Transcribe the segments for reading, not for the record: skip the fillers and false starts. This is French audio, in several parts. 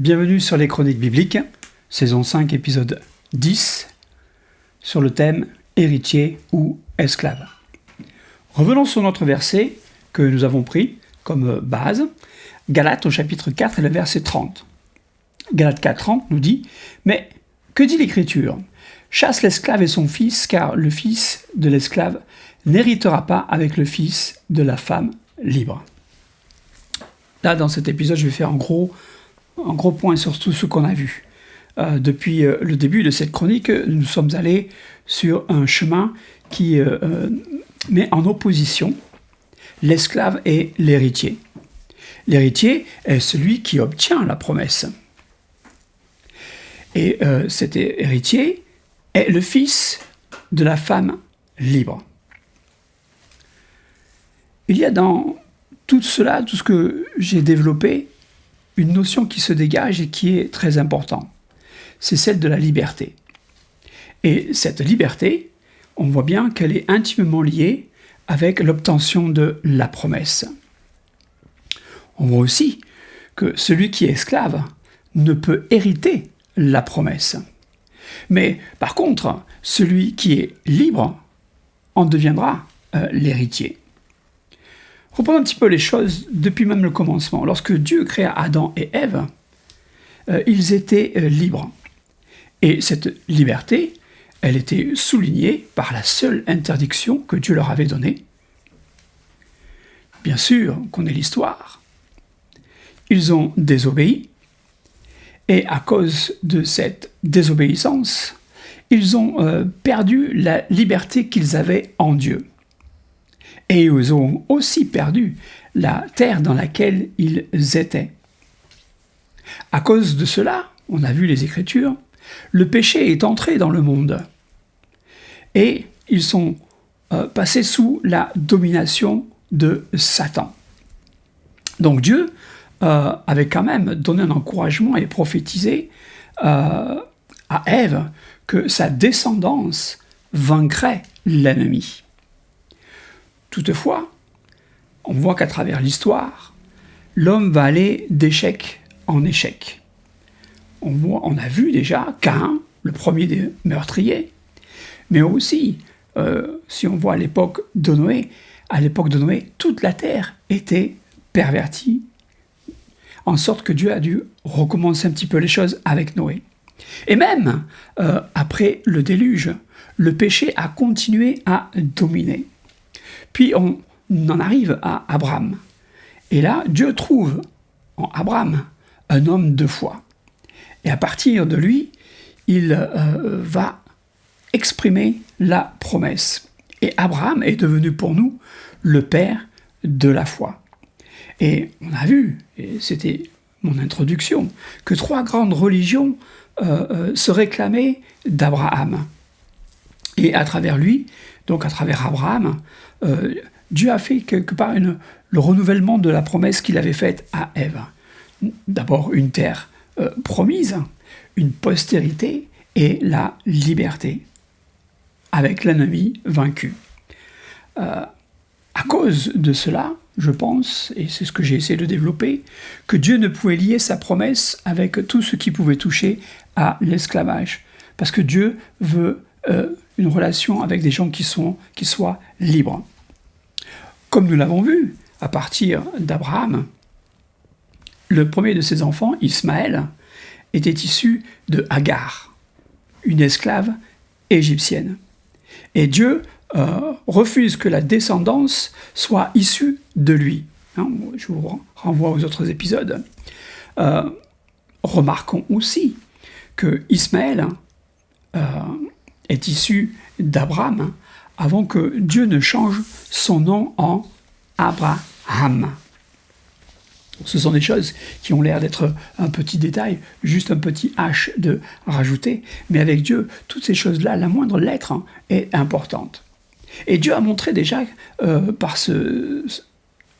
Bienvenue sur les Chroniques bibliques, saison 5, épisode 10, sur le thème héritier ou esclave. Revenons sur notre verset que nous avons pris comme base, Galates au chapitre 4 et le verset 30. Galates 4, 30 nous dit « Mais que dit l'Écriture ? Chasse l'esclave et son fils, car le fils de l'esclave n'héritera pas avec le fils de la femme libre. » Là, dans cet épisode, je vais faire un gros point sur tout ce qu'on a vu. Depuis le début de cette chronique, nous sommes allés sur un chemin qui met en opposition l'esclave et l'héritier. L'héritier est celui qui obtient la promesse. Et cet héritier est le fils de la femme libre. Il y a dans tout cela, tout ce que j'ai développé, une notion qui se dégage et qui est très importante. C'est celle de la liberté. Et cette liberté, on voit bien qu'elle est intimement liée avec l'obtention de la promesse. On voit aussi que celui qui est esclave ne peut hériter la promesse. Mais par contre, celui qui est libre en deviendra l'héritier. Reprenons un petit peu les choses depuis même le commencement. Lorsque Dieu créa Adam et Ève, ils étaient libres. Et cette liberté, elle était soulignée par la seule interdiction que Dieu leur avait donnée. Bien sûr, on connaît l'histoire. Ils ont désobéi. Et à cause de cette désobéissance, ils ont perdu la liberté qu'ils avaient en Dieu. Et ils ont aussi perdu la terre dans laquelle ils étaient. À cause de cela, on a vu les Écritures, le péché est entré dans le monde. Et ils sont passés sous la domination de Satan. Donc Dieu avait quand même donné un encouragement et prophétisé à Ève que sa descendance vaincrait l'ennemi. Toutefois, on voit qu'à travers l'histoire, l'homme va aller d'échec en échec. On a vu déjà Caïn, le premier des meurtriers, mais aussi, si on voit à l'époque de Noé, toute la terre était pervertie, en sorte que Dieu a dû recommencer un petit peu les choses avec Noé. Et même après le déluge, le péché a continué à dominer. Puis on en arrive à Abraham. Et là, Dieu trouve en Abraham un homme de foi. Et à partir de lui, il va exprimer la promesse. Et Abraham est devenu pour nous le père de la foi. Et on a vu, et c'était mon introduction, que 3 grandes religions se réclamaient d'Abraham. Et à travers lui, donc à travers Abraham, Dieu a fait quelque part le renouvellement de la promesse qu'il avait faite à Ève. D'abord une terre promise, une postérité et la liberté, avec l'ennemi vaincu. À cause de cela, je pense, et c'est ce que j'ai essayé de développer, que Dieu ne pouvait lier sa promesse avec tout ce qui pouvait toucher à l'esclavage. Parce que Dieu veut une relation avec des gens qui soient libres. Comme nous l'avons vu, à partir d'Abraham, le premier de ses enfants, Ismaël, était issu de Agar, une esclave égyptienne. Et Dieu refuse que la descendance soit issue de lui. Je vous renvoie aux autres épisodes. Remarquons aussi que Ismaël est issu d'Abraham avant que Dieu ne change son nom en Abraham. Ce sont des choses qui ont l'air d'être un petit détail, juste un petit H de rajouter, mais avec Dieu, toutes ces choses-là, la moindre lettre est importante. Et Dieu a montré déjà par ce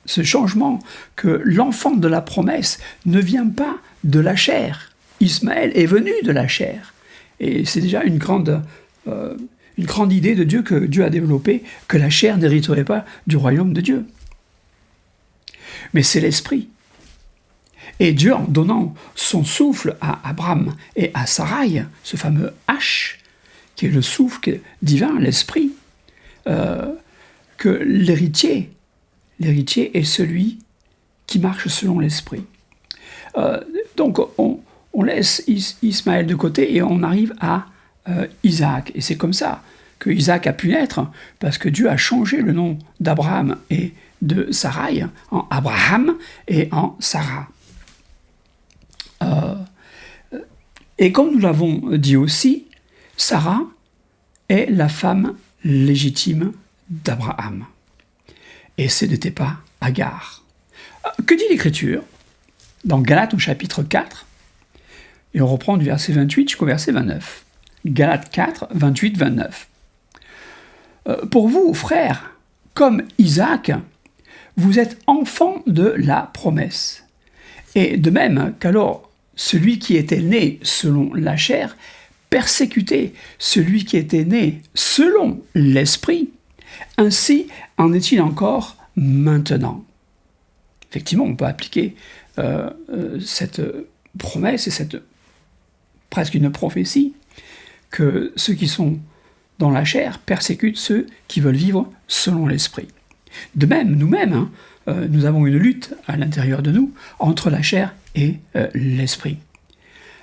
changement que l'enfant de la promesse ne vient pas de la chair. Ismaël est venu de la chair. Et c'est déjà une grande idée de Dieu que Dieu a développée, que la chair n'hériterait pas du royaume de Dieu. Mais c'est l'esprit. Et Dieu, en donnant son souffle à Abraham et à Sarai, ce fameux H, qui est le souffle divin, l'esprit, que l'héritier est celui qui marche selon l'esprit. Donc on laisse Ismaël de côté et on arrive à Isaac. Et c'est comme ça que Isaac a pu naître, parce que Dieu a changé le nom d'Abraham et de Sarai en Abraham et en Sarah. Et comme nous l'avons dit aussi, Sarah est la femme légitime d'Abraham. Et ce n'était pas Agar. Que dit l'Écriture dans Galates au chapitre 4? Et on reprend du verset 28 jusqu'au verset 29. Galates 4, 28, 29. Pour vous, frères, comme Isaac, vous êtes enfants de la promesse. Et de même qu'alors celui qui était né selon la chair persécutait celui qui était né selon l'esprit, ainsi en est-il encore maintenant. Effectivement, on peut appliquer cette promesse et cette presque une prophétie que ceux qui sont dans la chair persécutent ceux qui veulent vivre selon l'esprit. De même, nous-mêmes, nous avons une lutte à l'intérieur de nous entre la chair et l'esprit.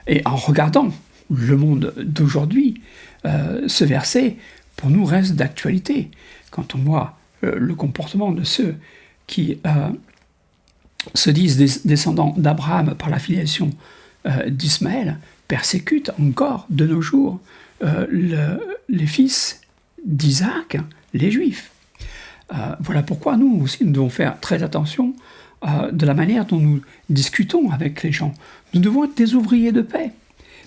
Et en regardant le monde d'aujourd'hui, ce verset, pour nous, reste d'actualité. Quand on voit le comportement de ceux qui se disent descendants d'Abraham par la filiation d'Ismaël, persécutent encore de nos jours les fils d'Isaac, les Juifs. Voilà pourquoi nous aussi, nous devons faire très attention de la manière dont nous discutons avec les gens. Nous devons être des ouvriers de paix,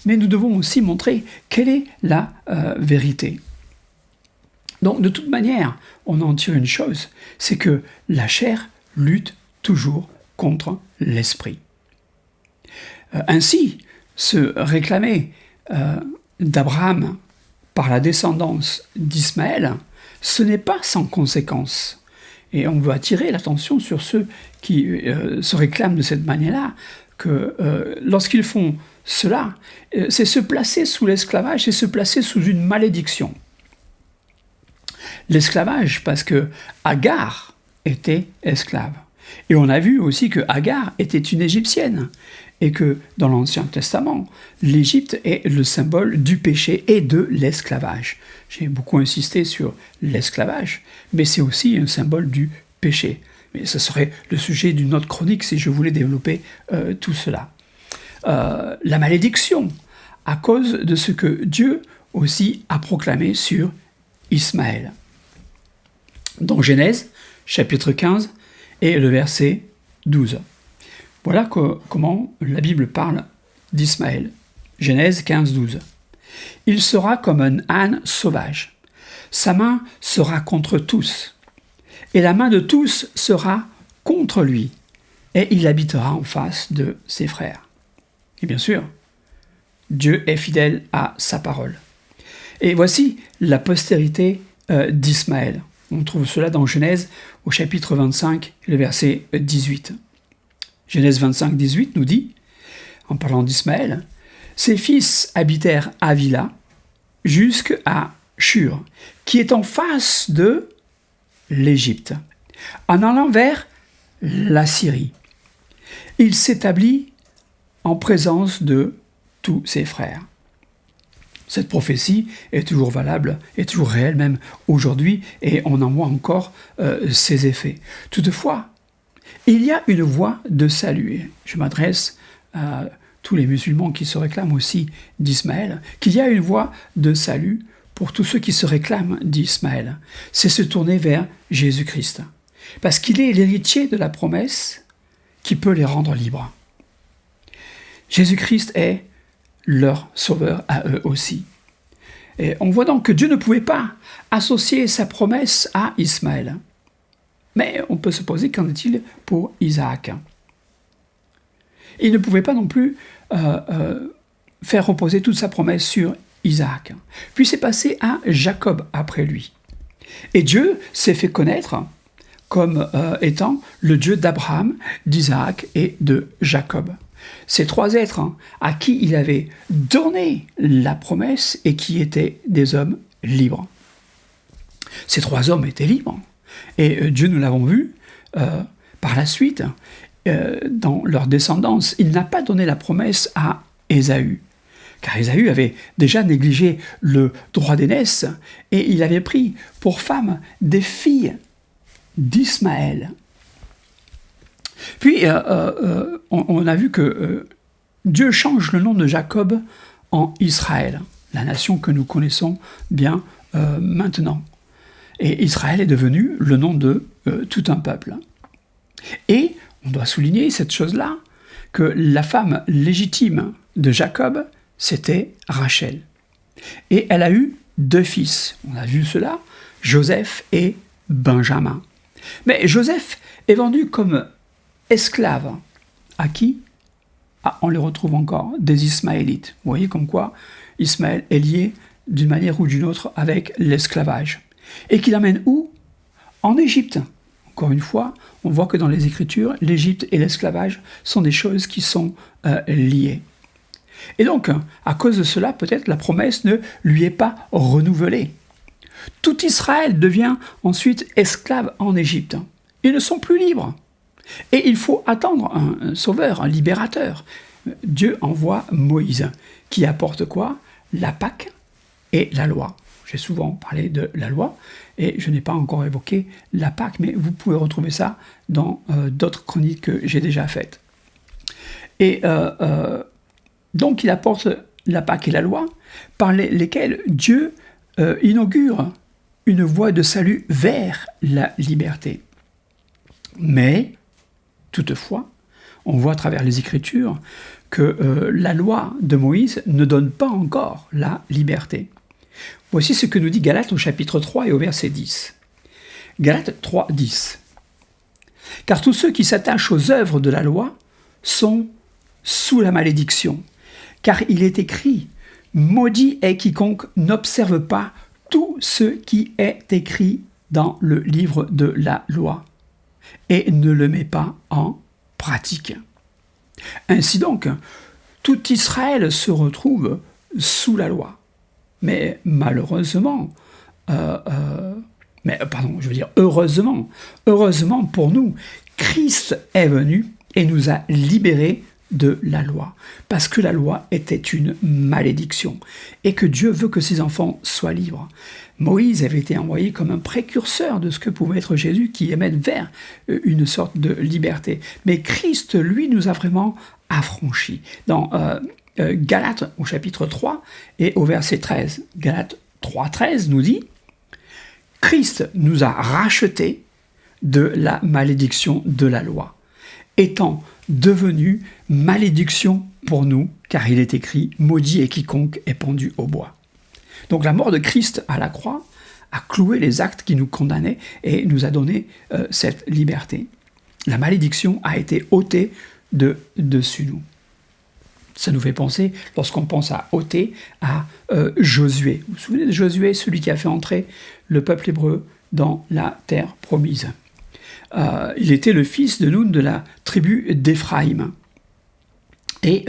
mais nous devons aussi montrer quelle est la vérité. Donc, de toute manière, on en tire une chose, c'est que la chair lutte toujours contre l'esprit. Ainsi, se réclamer d'Abraham par la descendance d'Ismaël, ce n'est pas sans conséquence. Et on veut attirer l'attention sur ceux qui se réclament de cette manière-là, que lorsqu'ils font cela, c'est se placer sous l'esclavage, c'est se placer sous une malédiction. L'esclavage, parce que Agar était esclave. Et on a vu aussi que Agar était une Égyptienne, et que dans l'Ancien Testament, l'Égypte est le symbole du péché et de l'esclavage. J'ai beaucoup insisté sur l'esclavage, mais c'est aussi un symbole du péché. Mais ce serait le sujet d'une autre chronique si je voulais développer tout cela. La malédiction, à cause de ce que Dieu aussi a proclamé sur Ismaël. Dans Genèse, chapitre 15, et le verset 12. Voilà comment la Bible parle d'Ismaël. Genèse 15, 12. « Il sera comme un âne sauvage. Sa main sera contre tous. Et la main de tous sera contre lui. Et il habitera en face de ses frères. » Et bien sûr, Dieu est fidèle à sa parole. Et voici la postérité d'Ismaël. On trouve cela dans Genèse au chapitre 25, le verset 18. Genèse 25, 18 nous dit, en parlant d'Ismaël, « Ses fils habitèrent Havila jusqu'à Shur, qui est en face de l'Égypte, en allant vers la Syrie. Il s'établit en présence de tous ses frères. » Cette prophétie est toujours valable, est toujours réelle même aujourd'hui, et on en voit encore ses effets. Toutefois, il y a une voie de salut. Je m'adresse à tous les musulmans qui se réclament aussi d'Ismaël, qu'il y a une voie de salut pour tous ceux qui se réclament d'Ismaël. C'est se tourner vers Jésus-Christ. Parce qu'il est l'héritier de la promesse qui peut les rendre libres. Jésus-Christ est leur sauveur à eux aussi. Et on voit donc que Dieu ne pouvait pas associer sa promesse à Ismaël. Mais on peut se poser qu'en est-il pour Isaac? Il ne pouvait pas non plus faire reposer toute sa promesse sur Isaac. Puis c'est passé à Jacob après lui. Et Dieu s'est fait connaître comme étant le Dieu d'Abraham, d'Isaac et de Jacob. Ces trois êtres à qui il avait donné la promesse et qui étaient des hommes libres. Ces trois hommes étaient libres. Et Dieu, nous l'avons vu, par la suite, dans leur descendance, il n'a pas donné la promesse à Ésaü. Car Ésaü avait déjà négligé le droit d'aînesse et il avait pris pour femme des filles d'Ismaël. Puis, on a vu que Dieu change le nom de Jacob en Israël, la nation que nous connaissons bien maintenant. Et Israël est devenu le nom de tout un peuple. Et on doit souligner cette chose-là, que la femme légitime de Jacob, c'était Rachel. Et elle a eu deux fils. On a vu cela, Joseph et Benjamin. Mais Joseph est vendu comme esclave. À qui ? On les retrouve encore, des Ismaélites. Vous voyez comme quoi Ismaël est lié d'une manière ou d'une autre avec l'esclavage. Et qui l'amène où ? En Égypte. Encore une fois, on voit que dans les Écritures, l'Égypte et l'esclavage sont des choses qui sont liées. Et donc, à cause de cela, peut-être la promesse ne lui est pas renouvelée. Tout Israël devient ensuite esclave en Égypte. Ils ne sont plus libres. Et il faut attendre un sauveur, un libérateur. Dieu envoie Moïse, qui apporte quoi ? La Pâque et la loi. J'ai souvent parlé de la loi, et je n'ai pas encore évoqué la Pâque, mais vous pouvez retrouver ça dans d'autres chroniques que j'ai déjà faites. Et donc il apporte la Pâque et la loi, par lesquelles Dieu inaugure une voie de salut vers la liberté. Mais, toutefois, on voit à travers les Écritures que la loi de Moïse ne donne pas encore la liberté. Voici ce que nous dit Galates au chapitre 3 et au verset 10. Galates 3, 10. « Car tous ceux qui s'attachent aux œuvres de la loi sont sous la malédiction. Car il est écrit, maudit est quiconque n'observe pas tout ce qui est écrit dans le livre de la loi, et ne le met pas en pratique. » Ainsi donc, tout Israël se retrouve sous la loi. Mais malheureusement, heureusement pour nous, Christ est venu et nous a libérés de la loi. Parce que la loi était une malédiction et que Dieu veut que ses enfants soient libres. Moïse avait été envoyé comme un précurseur de ce que pouvait être Jésus qui amène vers une sorte de liberté. Mais Christ, lui, nous a vraiment affranchis. Dans Galates au chapitre 3 et au verset 13. Galates 3, 13 nous dit « Christ nous a rachetés de la malédiction de la loi, étant devenu malédiction pour nous, car il est écrit « Maudit est quiconque est pendu au bois ». Donc la mort de Christ à la croix a cloué les actes qui nous condamnaient et nous a donné cette liberté. La malédiction a été ôtée de dessus nous. Ça nous fait penser, lorsqu'on pense à ôter, à Josué. Vous vous souvenez de Josué, celui qui a fait entrer le peuple hébreu dans la terre promise. Il était le fils de Nun de la tribu d'Éphraïm. Et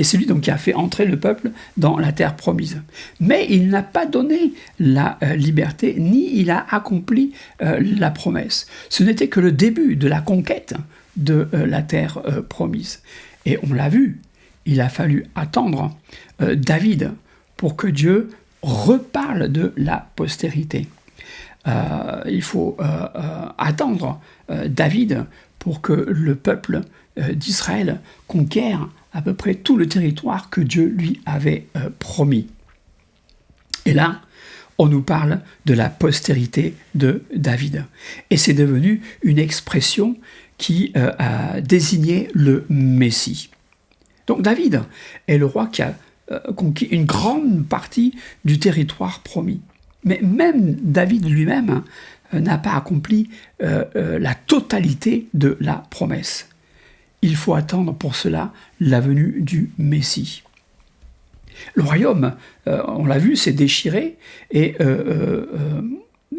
c'est lui donc qui a fait entrer le peuple dans la terre promise. Mais il n'a pas donné la liberté, ni il a accompli la promesse. Ce n'était que le début de la conquête de la terre promise. Et on l'a vu, il a fallu attendre David pour que Dieu reparle de la postérité. Il faut attendre David pour que le peuple d'Israël conquiert à peu près tout le territoire que Dieu lui avait promis. Et là, on nous parle de la postérité de David. Et c'est devenu une expression qui a désigné le Messie. Donc David est le roi qui a conquis une grande partie du territoire promis. Mais même David lui-même n'a pas accompli la totalité de la promesse. Il faut attendre pour cela la venue du Messie. Le royaume, on l'a vu, s'est déchiré et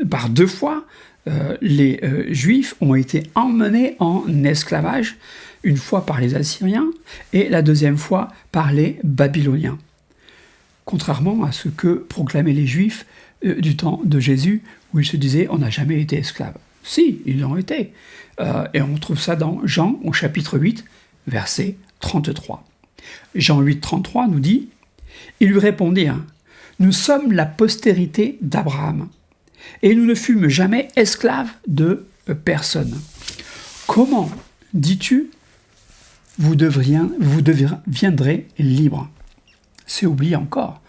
par deux fois, les Juifs ont été emmenés en esclavage, une fois par les Assyriens et la deuxième fois par les Babyloniens. Contrairement à ce que proclamaient les Juifs du temps de Jésus, où ils se disaient « on n'a jamais été esclaves ». Si, ils l'ont été. Et on trouve ça dans Jean, au chapitre 8, verset 33. Jean 8, 33 nous dit « Ils lui répondirent « Nous sommes la postérité d'Abraham, et nous ne fûmes jamais esclaves de personne. Comment, dis-tu, vous deviendrez libres ?» C'est oublié encore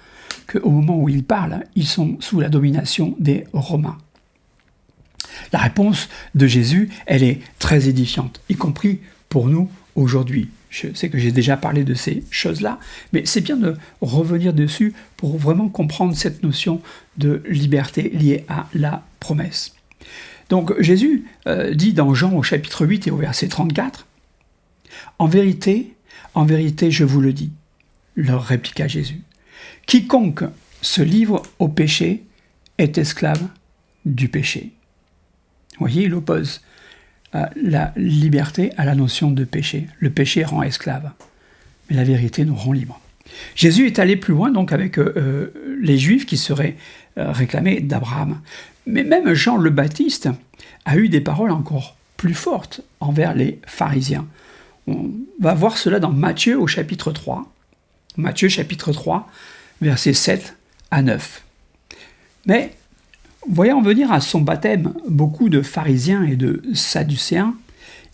qu'au moment où ils parlent, ils sont sous la domination des Romains. La réponse de Jésus, elle est très édifiante, y compris pour nous aujourd'hui. Je sais que j'ai déjà parlé de ces choses-là, mais c'est bien de revenir dessus pour vraiment comprendre cette notion de liberté liée à la promesse. Donc Jésus dit dans Jean au chapitre 8 et au verset 34, « En vérité, je vous le dis, leur répliqua Jésus, quiconque se livre au péché est esclave du péché. » Vous voyez, il oppose la liberté à la notion de péché. Le péché rend esclave, mais la vérité nous rend libres. Jésus est allé plus loin donc avec les Juifs qui seraient réclamés d'Abraham. Mais même Jean le Baptiste a eu des paroles encore plus fortes envers les pharisiens. On va voir cela dans Matthieu au chapitre 3. Matthieu chapitre 3, versets 7 à 9. Mais voyant venir à son baptême beaucoup de pharisiens et de sadducéens,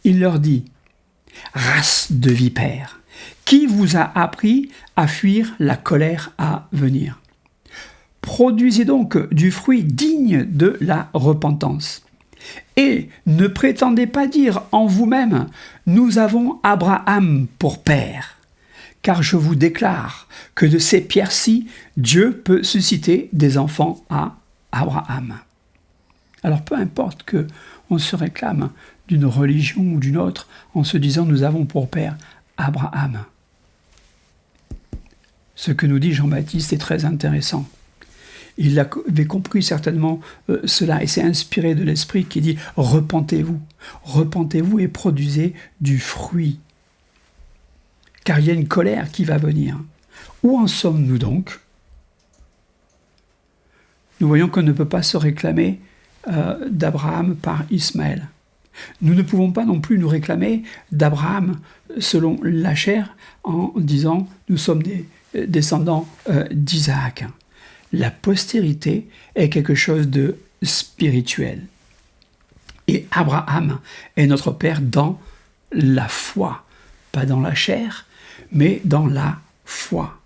il leur dit « Race de vipères, qui vous a appris à fuir la colère à venir? Produisez donc du fruit digne de la repentance. Et ne prétendez pas dire en vous-même « Nous avons Abraham pour père ». Car je vous déclare que de ces pierres-ci, Dieu peut susciter des enfants à Abraham. Alors peu importe qu'on se réclame d'une religion ou d'une autre en se disant nous avons pour père Abraham. Ce que nous dit Jean-Baptiste est très intéressant. Il avait compris certainement cela et s'est inspiré de l'Esprit qui dit « Repentez-vous et produisez du fruit. » Car il y a une colère qui va venir. Où en sommes-nous donc ? Nous voyons qu'on ne peut pas se réclamer d'Abraham par Ismaël. Nous ne pouvons pas non plus nous réclamer d'Abraham selon la chair en disant « nous sommes des descendants d'Isaac ». La postérité est quelque chose de spirituel. Et Abraham est notre père dans la foi, pas dans la chair, mais dans la foi.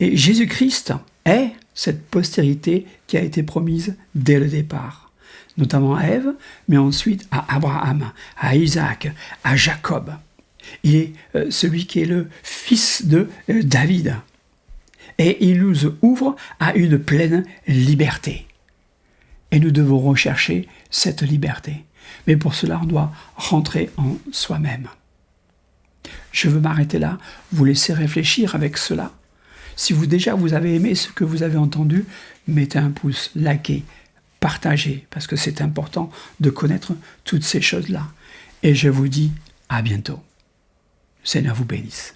Et Jésus-Christ est cette postérité qui a été promise dès le départ, notamment à Ève, mais ensuite à Abraham, à Isaac, à Jacob. Il est celui qui est le fils de David. Et il nous ouvre à une pleine liberté. Et nous devons rechercher cette liberté. Mais pour cela, on doit rentrer en soi-même. Je veux m'arrêter là, vous laisser réfléchir avec cela. Si vous avez aimé ce que vous avez entendu, mettez un pouce, likez, partagez, parce que c'est important de connaître toutes ces choses-là. Et je vous dis à bientôt. Le Seigneur vous bénisse.